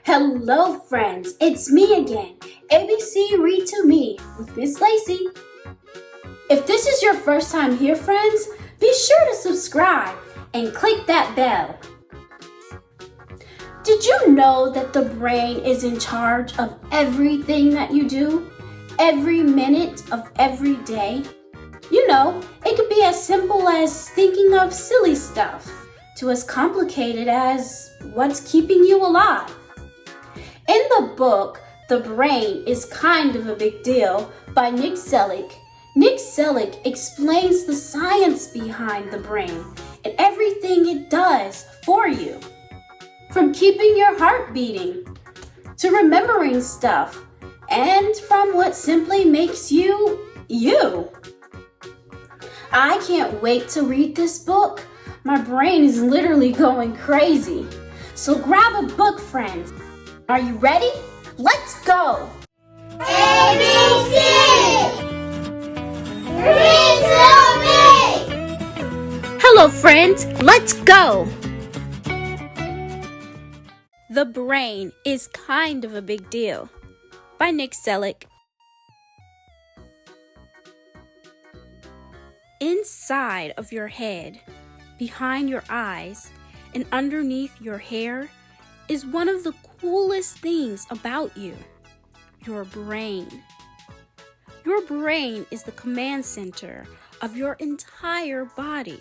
Hello friends, it's me again, ABC Read to Me with Miss Lacey. If this is your first time here friends, be sure to subscribe and click that bell. Did you know that the brain is in charge of everything that you do? Every minute of every day? You know, it could be as simple as thinking of silly stuff to as complicated as what's keeping you alive. In the book, The Brain is Kind of a Big Deal by Nick Seluk, Nick Seluk explains the science behind the brain and everything it does for you. From keeping your heart beating, to remembering stuff, and from what simply makes you, you. I can't wait to read this book. My brain is literally going crazy. So grab a book, friends. Are you ready? Let's go! ABC! Read to me! Hello, friends. Let's go! The Brain is Kind of a Big Deal by Nick Seluk. Inside of your head, behind your eyes, and underneath your hair is one of the coolest things about you, your brain. Your brain is the command center of your entire body,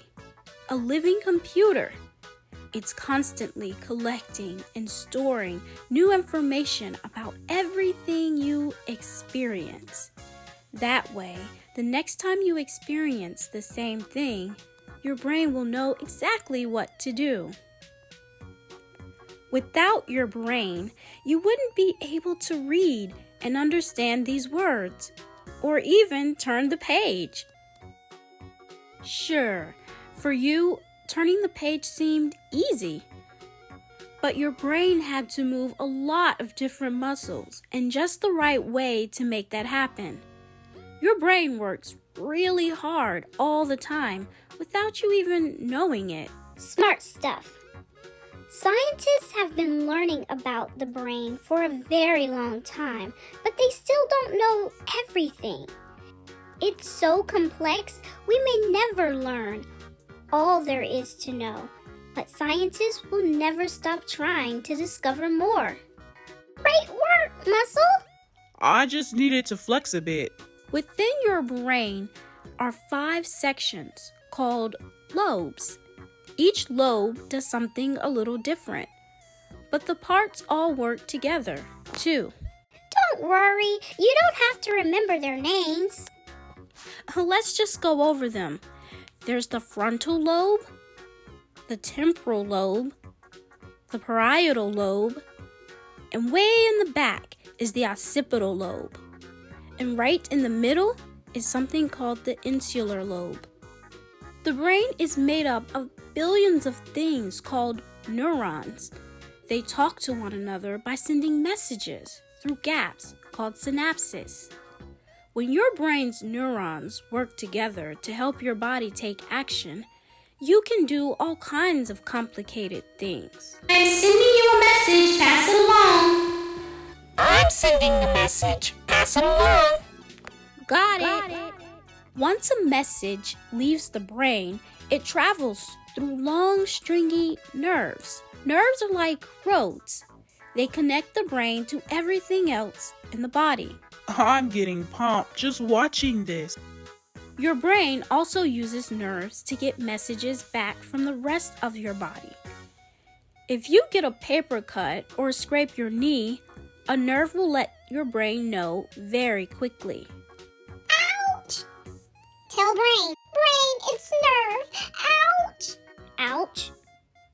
a living computer. It's constantly collecting and storing new information about everything you experience. That way, the next time you experience the same thing, your brain will know exactly what to do. Without your brain, you wouldn't be able to read and understand these words, or even turn the page. Sure, for you, turning the page seemed easy, but your brain had to move a lot of different muscles in just the right way to make that happen. Your brain works really hard all the time without you even knowing it. Smart stuff. Scientists have been learning about the brain for a very long time, but they still don't know everything. It's so complex, we may never learn all there is to know, but scientists will never stop trying to discover more. Great work, Muscle! I just needed to flex a bit. Within your brain are 5 sections called lobes. Each lobe does something a little different, but the parts all work together, too. Don't worry, you don't have to remember their names. Let's just go over them. There's the frontal lobe, the temporal lobe, the parietal lobe, and way in the back is the occipital lobe. And right in the middle is something called the insular lobe. The brain is made up of billions of things called neurons. They talk to one another by sending messages through gaps called synapses. When your brain's neurons work together to help your body take action, you can do all kinds of complicated things. I'm sending you a message, pass it along. I'm sending a message, pass it along. Got it. Once a message leaves the brain, it travels through long, stringy nerves. Nerves are like roads. They connect the brain to everything else in the body. I'm getting pumped just watching this. Your brain also uses nerves to get messages back from the rest of your body. If you get a paper cut or scrape your knee, a nerve will let your brain know very quickly. Ouch! Tell brain, it's nerve. Ouch! Ouch.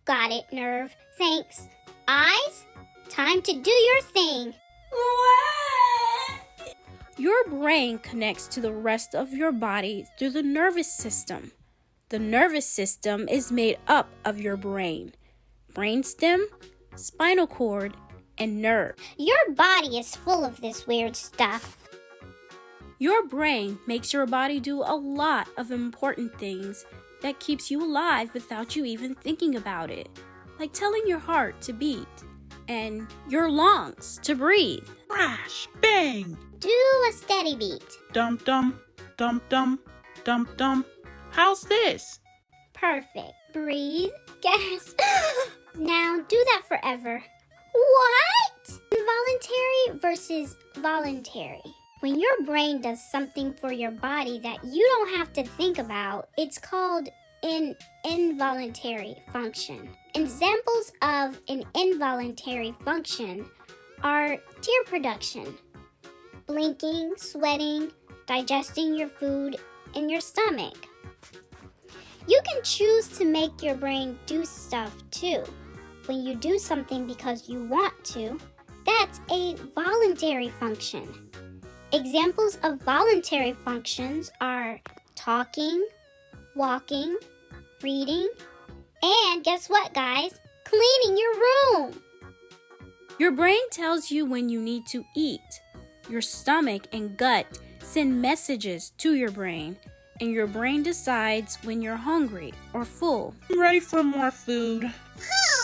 Got it, nerve. Thanks. Eyes, time to do your thing. Your brain connects to the rest of your body through the nervous system. The nervous system is made up of your brain, brainstem, spinal cord, and nerve. Your body is full of this weird stuff. Your brain makes your body do a lot of important things that keeps you alive without you even thinking about it, like telling your heart to beat. and your lungs to breathe. Crash, bang, Do a steady beat. dum dum, dum dum, dum dum. How's this? Perfect. Breathe. Gasp. Now do that forever. What? Involuntary versus voluntary. When your brain does something for your body that you don't have to think about, it's called an involuntary function. Examples of an involuntary function are tear production, blinking, sweating, digesting your food in your stomach. You can choose to make your brain do stuff too. When you do something because you want to, that's a voluntary function. Examples of voluntary functions are talking, walking, reading, and guess what, guys? Cleaning your room. Your brain tells you when you need to eat. Your stomach and gut send messages to your brain, and your brain decides when you're hungry or full. I'm ready for more food. Hey,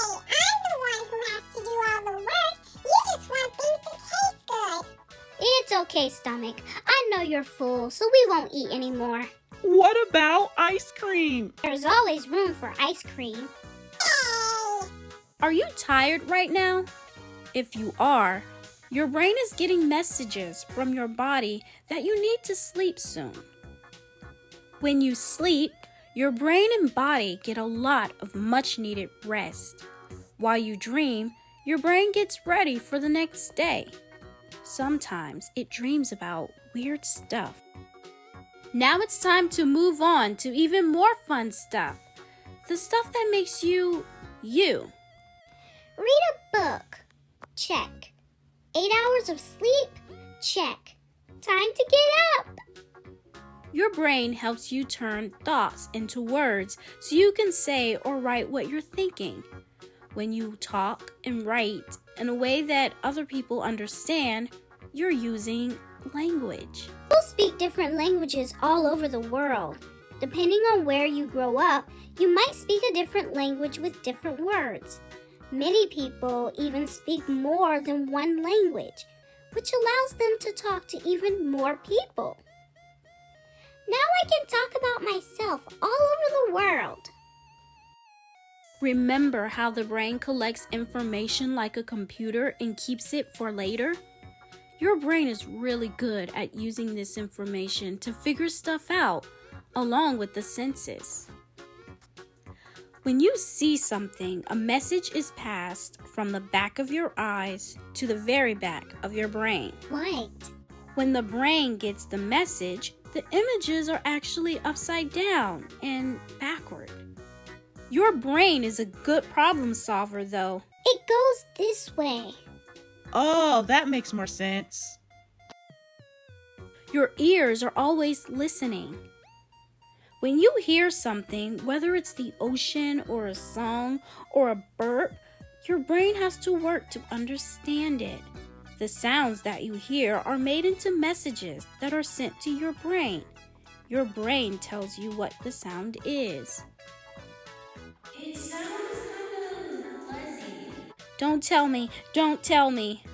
I'm the one who has to do all the work. You just want things to taste good. It's okay, stomach. I know you're full, so we won't eat anymore. What about ice cream? There's always room for ice cream. Hey! Are you tired right now? If you are, your brain is getting messages from your body that you need to sleep soon. When you sleep, your brain and body get a lot of much needed rest. While you dream, your brain gets ready for the next day. Sometimes it dreams about weird stuff. Now it's time to move on to even more fun stuff. The stuff that makes you, you. Read a book. Check. 8 hours of sleep? Check. Time to get up. Your brain helps you turn thoughts into words so you can say or write what you're thinking. When you talk and write in a way that other people understand, you're using language. People speak different languages all over the world. Depending on where you grow up, you might speak a different language with different words. Many people even speak more than one language, which allows them to talk to even more people. Now I can talk about myself all over the world. Remember how the brain collects information like a computer and keeps it for later? Your brain is really good at using this information to figure stuff out, along with the senses. When you see something, a message is passed from the back of your eyes to the very back of your brain. Right. When the brain gets the message, the images are actually upside down and backward. Your brain is a good problem solver, though. It goes this way. Oh, that makes more sense. Your ears are always listening. When you hear something, whether it's the ocean or a song or a burp, your brain has to work to understand it. The sounds that you hear are made into messages that are sent to your brain. Your brain tells you what the sound is. It sounds kind of fuzzy. Don't tell me.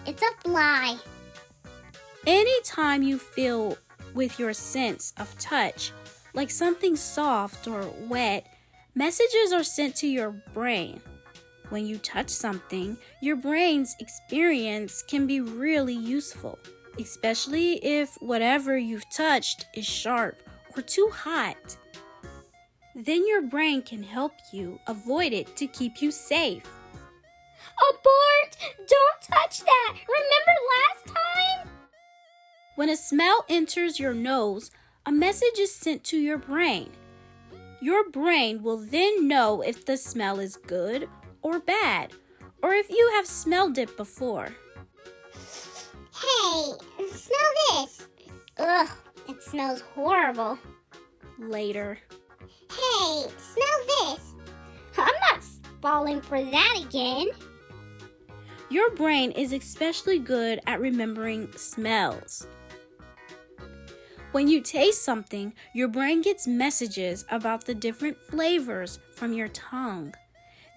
It's a fly. Anytime you feel with your sense of touch, like something soft or wet, messages are sent to your brain. When you touch something, your brain's experience can be really useful, especially if whatever you've touched is sharp or too hot. Then your brain can help you avoid it to keep you safe. Abort! Don't touch that! Remember last time? When a smell enters your nose, a message is sent to your brain. Your brain will then know if the smell is good or bad, or if you have smelled it before. Hey, smell this. Ugh, it smells horrible. Later. Hey, smell this. I'm not falling for that again. Your brain is especially good at remembering smells. When you taste something, your brain gets messages about the different flavors from your tongue.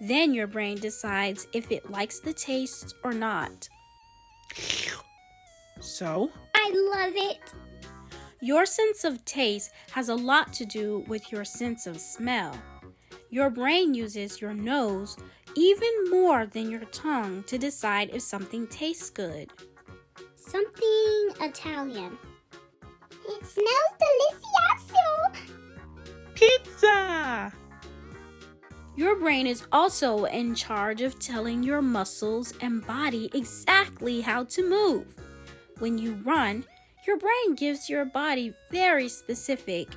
Then your brain decides if it likes the taste or not. So? I love it. Your sense of taste has a lot to do with your sense of smell. Your brain uses your nose even more than your tongue to decide if something tastes good. Something Italian. It smells delicioso. Pizza! Your brain is also in charge of telling your muscles and body exactly how to move. When you run, your brain gives your body very specific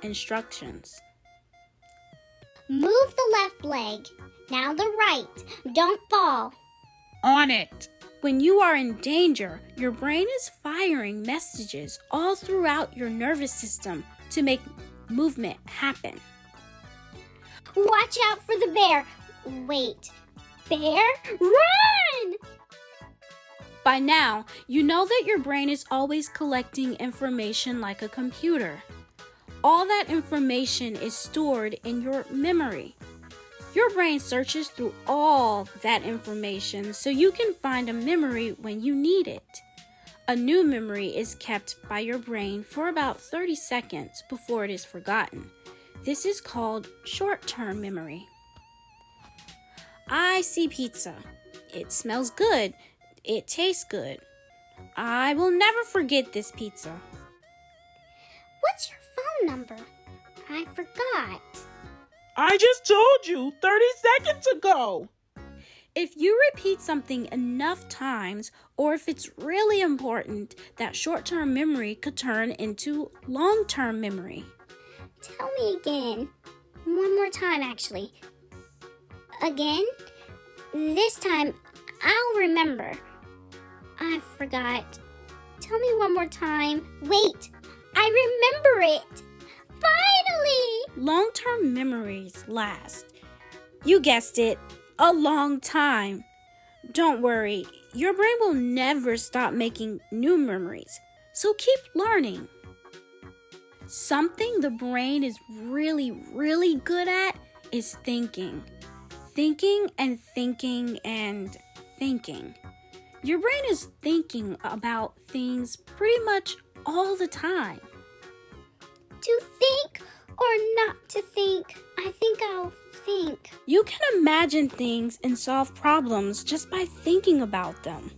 instructions. Move the left leg. Now the right. Don't fall. On it! When you are in danger, your brain is firing messages all throughout your nervous system to make movement happen. Watch out for the bear. Wait. Bear? Run! By now, you know that your brain is always collecting information like a computer. All that information is stored in your memory. Your brain searches through all that information so you can find a memory when you need it. A new memory is kept by your brain for about 30 seconds before it is forgotten. This is called short-term memory. I see pizza. It smells good. It tastes good. I will never forget this pizza. What's your phone number? I forgot. I just told you 30 seconds ago. If you repeat something enough times, or if it's really important, that short-term memory could turn into long-term memory. Tell me again. One more time, actually. Again? This time, I'll remember. I forgot. Tell me one more time. Wait, I remember it. Finally! Long-term memories last. You guessed it, a long time. Don't worry, your brain will never stop making new memories, so keep learning. Something the brain is really good at is thinking. Thinking and thinking and thinking. Your brain is thinking about things pretty much all the time. To think or not to think? I think I'll think. You can imagine things and solve problems just by thinking about them.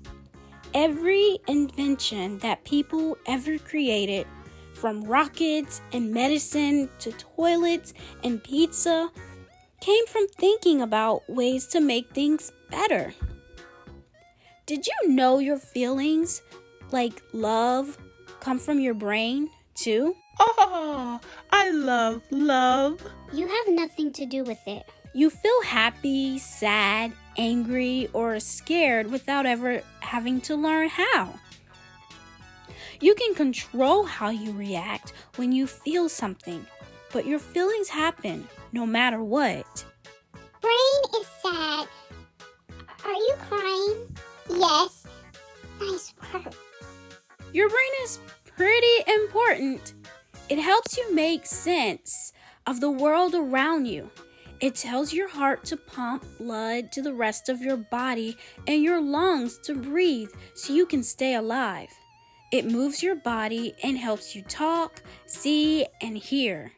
Every invention that people ever created, from rockets and medicine to toilets and pizza, came from thinking about ways to make things better. Did you know your feelings, like love, come from your brain too? Oh, I love love. You have nothing to do with it. You feel happy, sad, angry, or scared without ever having to learn how. You can control how you react when you feel something, but your feelings happen no matter what. Brain is sad. Are you crying? Yes. Nice work. Your brain is pretty important. It helps you make sense of the world around you. It tells your heart to pump blood to the rest of your body and your lungs to breathe so you can stay alive. It moves your body and helps you talk, see, and hear.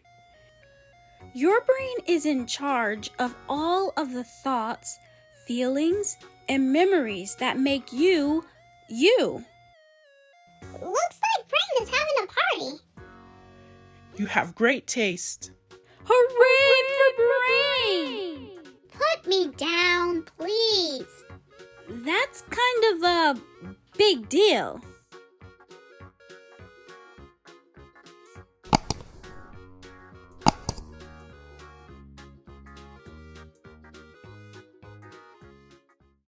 Your brain is in charge of all of the thoughts, feelings, and memories that make you, you. Looks like Brain is having a party. You have great taste. Hooray for brain! Put me down, please. That's kind of a big deal.